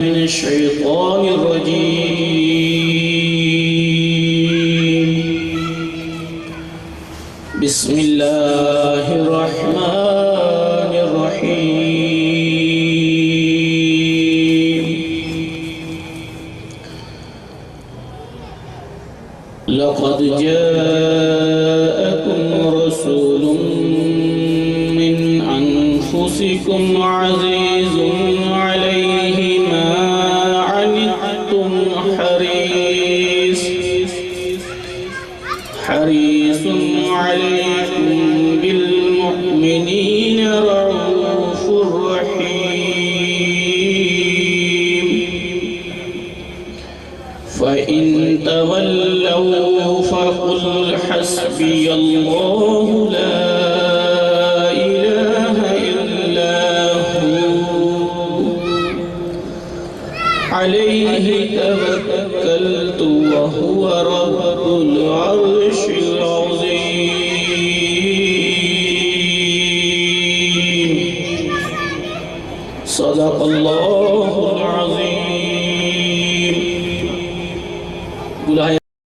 من الشيطان الرجيم بسم الله الرحمن الرحيم لقد جاءكم رسول من أنفسكم عزيز عليه ما عنتم حريص عليكم بالمؤمنين رؤوف رحيم فإن تولوا فقل حسبي الله لا إله إلا هو عليه توكلت وهو رب العرش العظيم صدق الله